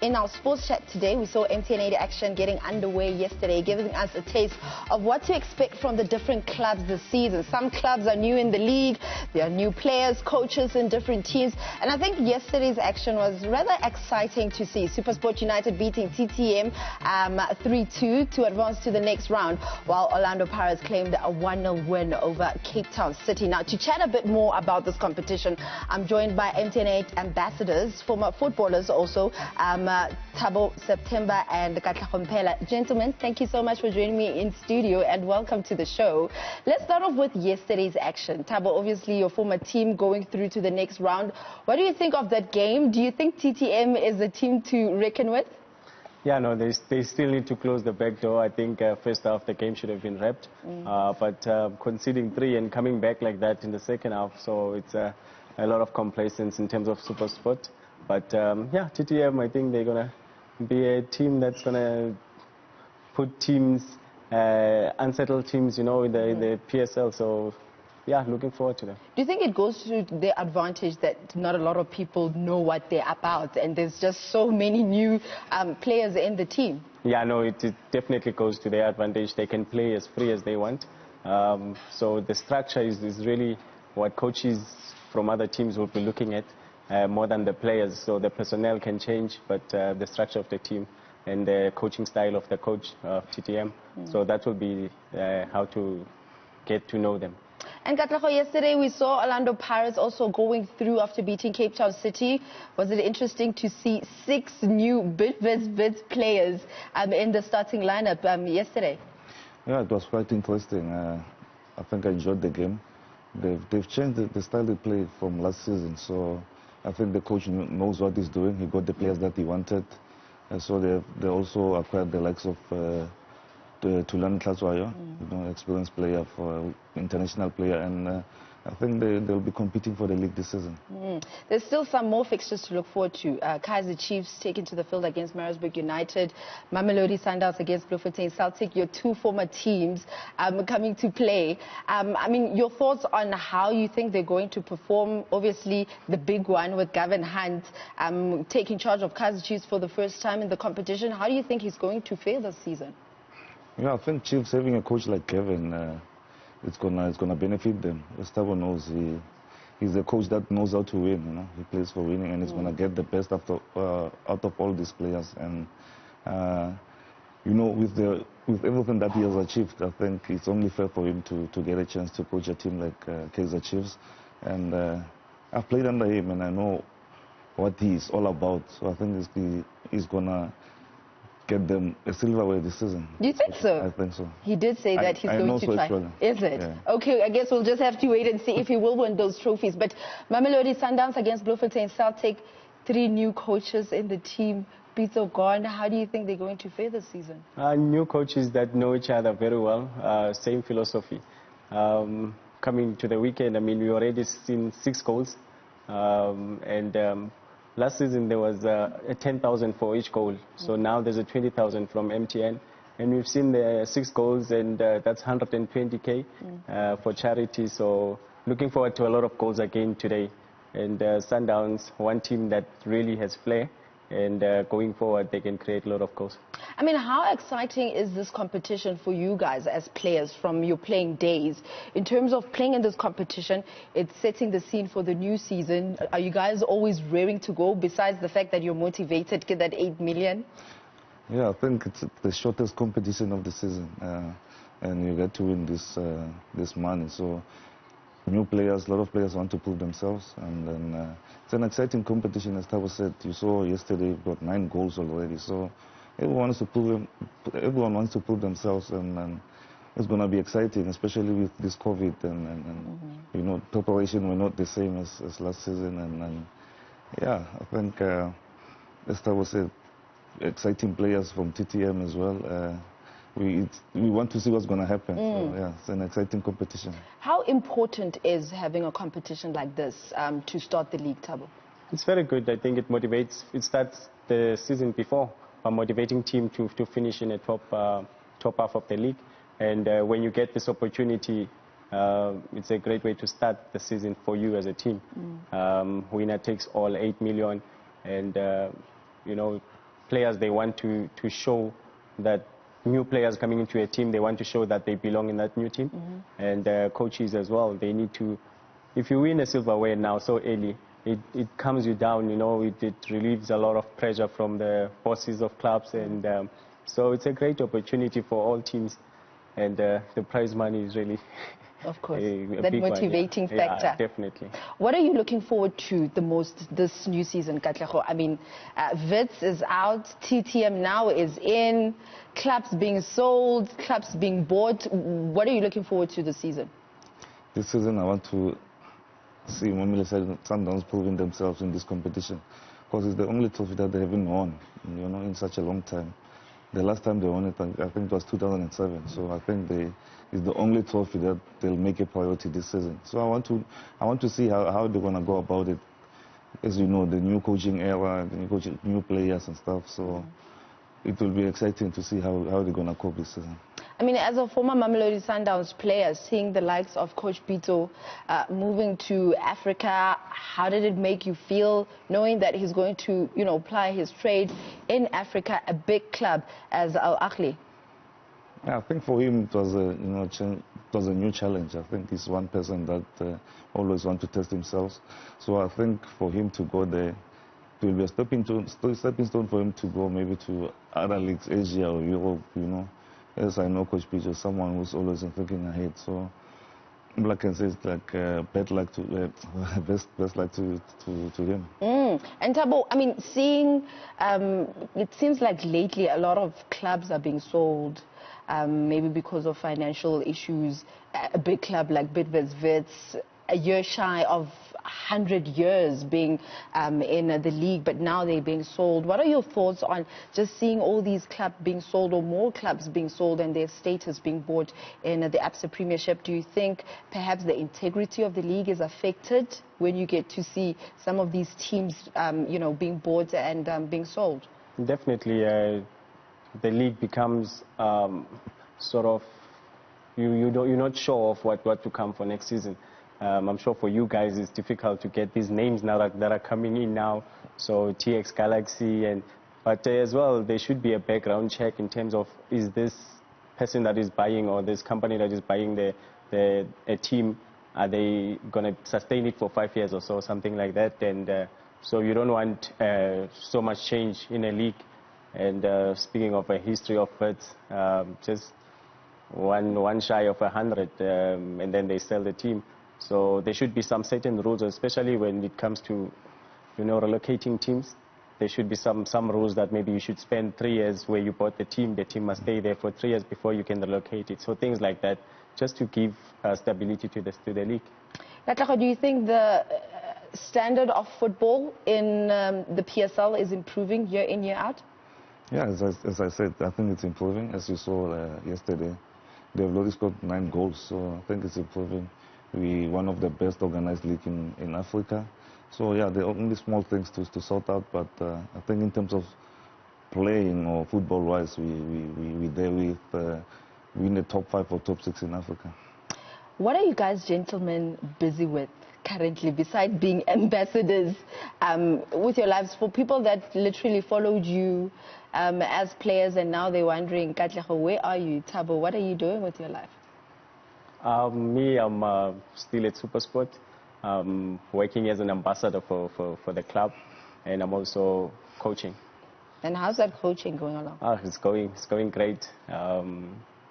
In our sports chat today, we saw MTN8 action getting underway yesterday, giving us a taste of what to expect from the different clubs this season. Some clubs are new in the league, there are new players, coaches in different teams, and I think yesterday's action was rather exciting to see. SuperSport United beating TTM 3-2 to advance to the next round, while Orlando Pirates claimed a 1-0 win over Cape Town City. Now, to chat a bit more about this competition, I'm joined by MTN8 ambassadors, former footballers also, Thabo, September, and Katlego, Mphela. Gentlemen, thank you so much for joining me in studio and welcome to the show. Let's start off with yesterday's action. Thabo, obviously your former team going through to the next round. What do you think of that game? Do you think TTM is a team to reckon with? Yeah, no, they still need to close the back door. I think first half the game should have been wrapped. But conceding 3 and coming back like that in the second half, so it's a lot of complacence in terms of SuperSport. But yeah, TTM, I think they're going to be a team that's going to put teams, unsettled teams, you know, in the PSL. So yeah, looking forward to that. Do you think it goes to their advantage that not a lot of people know what they're about and there's just so many new players in the team? Yeah, no, it definitely goes to their advantage. They can play as free as they want. So the structure is really what coaches from other teams will be looking at. More than the players, so the personnel can change, but the structure of the team and the coaching style of the coach of TTM, so that will be how to get to know them. And Katlego, yesterday we saw Orlando Pirates also going through after beating Cape Town City. Was it interesting to see 6 new bit players in the starting lineup yesterday? Yeah, it was quite interesting. I think I enjoyed the game. They've changed the style they play from last season, so I think the coach knows what he's doing. He got the players that he wanted. So they also acquired the likes of Tumi Kgasoe, experienced player, for international player, and I think they'll be competing for the league this season. There's still some more fixtures to look forward to. Kaizer Chiefs taking to the field against Maritzburg United, Sundowns against Bloemfontein Celtic, your 2 former teams coming to play. I mean, your thoughts on how you think they're going to perform? Obviously, the big one with Gavin Hunt taking charge of Kaizer Chiefs for the first time in the competition. How do you think he's going to fare this season? Yeah, I think Chiefs having a coach like Gavin, it's gonna benefit them. As Thabo knows, he's a coach that knows how to win. You know, he plays for winning, and he's gonna get the best out of all these players. And you know, with everything that he has achieved, I think it's only fair for him to get a chance to coach a team like Kaizer Chiefs. And I've played under him, and I know what he's all about. So I think he's gonna get them a silverware this season. Do you think so? I think so. He did say that he's going to try. Is it? Yeah. Okay, I guess we'll just have to wait and see if he will win those trophies. But Sundowns against Bloemfontein Celtic, 3 new coaches in the team. Pizzo gone. How do you think they're going to fare this season? New coaches that know each other very well, same philosophy. Coming to the weekend, I mean, we already seen 6 goals. Last season there was a 10,000 for each goal, so now there's a 20,000 from MTN, and we've seen the 6 goals, and that's 120K for charity. So looking forward to a lot of goals again today. And Sundowns, one team that really has flair, and going forward they can create a lot of goals. I mean, how exciting is this competition for you guys as players from your playing days? In terms of playing in this competition, it's setting the scene for the new season. Are you guys always raring to go, besides the fact that you're motivated to get that 8 million? Yeah, I think it's the shortest competition of the season, and you get to win this money. So new players, a lot of players want to prove themselves, and then it's an exciting competition. As Thabo said, you saw yesterday we've got 9 goals already. So everyone wants to prove themselves, and it's going to be exciting, especially with this COVID and you know, preparation were not the same as last season, and yeah, I think as Thabo said, exciting players from TTM as well. We want to see what's going to happen. So, yeah, it's an exciting competition. How important is having a competition like this to start the league, Thabo? It's very good. I think it motivates. It starts the season before by motivating team to finish in the top half of the league. And when you get this opportunity, it's a great way to start the season for you as a team. Winner takes all 8 million, and you know, players, they want to show that new players coming into a team, they want to show that they belong in that new team. And coaches as well, they need to, if you win a silverware now so early, it calms you down, you know, it relieves a lot of pressure from the bosses of clubs. And so it's a great opportunity for all teams. And the prize money is really... Of course, that motivating factor. Yeah, definitely. What are you looking forward to the most this new season, Katlego? I mean, Wits is out, TTM now is in, clubs being sold, clubs being bought. What are you looking forward to this season? This season, I want to see Mphela Sundowns proving themselves in this competition, because it's the only trophy that they haven't won, you know, in such a long time. The last time they won it, I think it was 2007. So I think it's the only trophy that they'll make a priority this season. So I want to see how they're gonna go about it. As you know, the new coaching era, new players and stuff. So it will be exciting to see how they're gonna cope this season. I mean, as a former Mamelodi Sundowns player, seeing the likes of Coach Pito moving to Africa, how did it make you feel knowing that he's going to, you know, ply his trade in Africa, a big club as Al Ahly? Yeah, I think for him it was a new challenge. I think he's one person that always wants to test himself. So I think for him to go there, it will be a stepping stone for him to go maybe to other leagues, Asia or Europe, you know. Yes, I know Coach Pito is someone who's always thinking ahead. So all I can say is like best luck to him. And Thabo, I mean, seeing it seems like lately a lot of clubs are being sold, maybe because of financial issues. A big club like Wits, a year shy of 100 years being in the league, but now they're being sold. What are your thoughts on just seeing all these clubs being sold, or more clubs being sold, and their status being bought in the Absa Premiership? Do you think perhaps the integrity of the league is affected when you get to see some of these teams, you know, being bought and being sold? Definitely, the league becomes sort of, you're not sure of what to come for next season. I'm sure for you guys it's difficult to get these names now that are coming in now. So TX Galaxy, but as well there should be a background check in terms of, is this person that is buying, or this company that is buying a team, are they going to sustain it for 5 years or so, something like that? And so you don't want so much change in a league. And speaking of a history of Wits, just one shy of 100, and then they sell the team. So there should be some certain rules, especially when it comes to, you know, relocating teams. There should be some rules that maybe you should spend 3 years where you bought the team must stay there for 3 years before you can relocate it. So things like that, just to give stability to the league. Katlego, do you think the standard of football in the PSL is improving year in, year out? Yeah, as I said, I think it's improving. As you saw yesterday, they've already scored 9 goals, so I think it's improving. We're one of the best organized league in Africa. So yeah, there are only small things to sort out, but I think in terms of playing or football-wise, we're there with we're in the top 5 or top 6 in Africa. What are you guys gentlemen busy with currently, besides being ambassadors with your lives? For people that literally followed you as players and now they're wondering, Katlego, where are you? Thabo, what are you doing with your life? Me, I'm still at SuperSport, working as an ambassador for the club, and I'm also coaching. And how's that coaching going along? It's going great.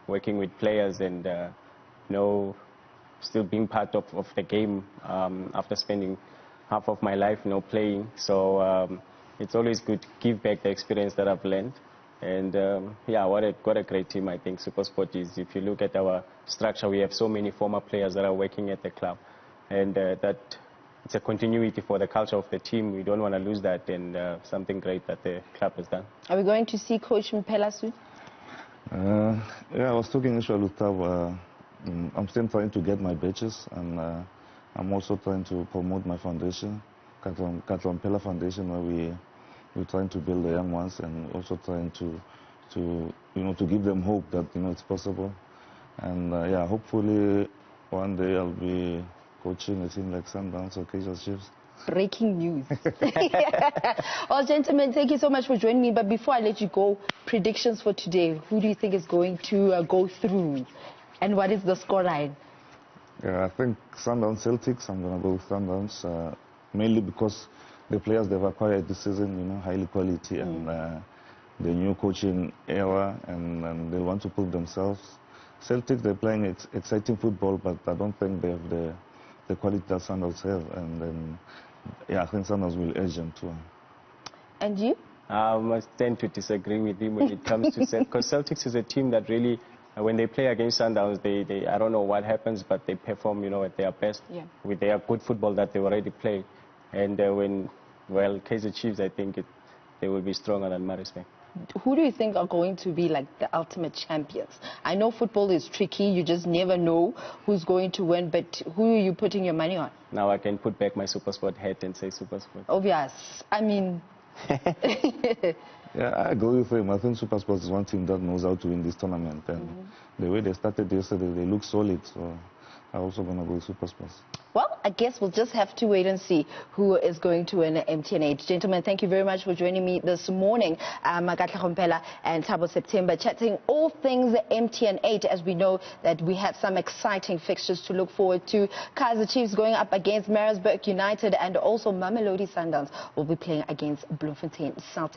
Working with players and you know, still being part of the game after spending half of my life, you know, playing. So it's always good to give back the experience that I've learned. And yeah, what a great team I think SuperSport is. If you look at our structure, we have so many former players that are working at the club, and that it's a continuity for the culture of the team. We don't want to lose that, and something great that the club has done. Are we going to see Coach Mphela soon? Yeah, I was talking initially with Thabo. I'm still trying to get my badges, and I'm also trying to promote my foundation, Mphela Foundation, where we're trying to build the young ones and also trying to give them hope that, you know, it's possible. And yeah, hopefully one day I'll be coaching a team like Sundowns or Kaizer Chiefs. Breaking news. Well, gentlemen, thank you so much for joining me. But before I let you go, predictions for today. Who do you think is going to go through? And what is the scoreline? Yeah, I think Sundowns Celtics. I'm going to go with Sundowns, mainly because the players they've acquired this season, you know, highly quality, and the new coaching era, and they want to prove themselves. Celtics, they're playing exciting football, but I don't think they have the quality that Sundowns have. And then, yeah, I think Sundowns will edge them too. And you? I tend to disagree with him when it comes to Celtics, because Celtics is a team that really, when they play against Sundowns, they I don't know what happens, but they perform, you know, at their best with their good football that they already play. And well, Kaizer Chiefs, I think they will be stronger than Maritzburg. Who do you think are going to be like the ultimate champions? I know football is tricky. You just never know who's going to win, but who are you putting your money on? Now I can put back my SuperSport hat and say SuperSport. Obvious. I mean... Yeah, I agree with him. I think SuperSport is one team that knows how to win this tournament. And the way they started yesterday, they look solid. So I'm also going to go with SuperSport. Well, I guess we'll just have to wait and see who is going to win MTN8. Gentlemen, thank you very much for joining me this morning. Katlego, Mphela and Thabo September chatting all things MTN8, as we know that we have some exciting fixtures to look forward to. Kaizer Chiefs going up against Maritzburg United, and also Mamelodi Sundowns will be playing against Bloemfontein Celtic.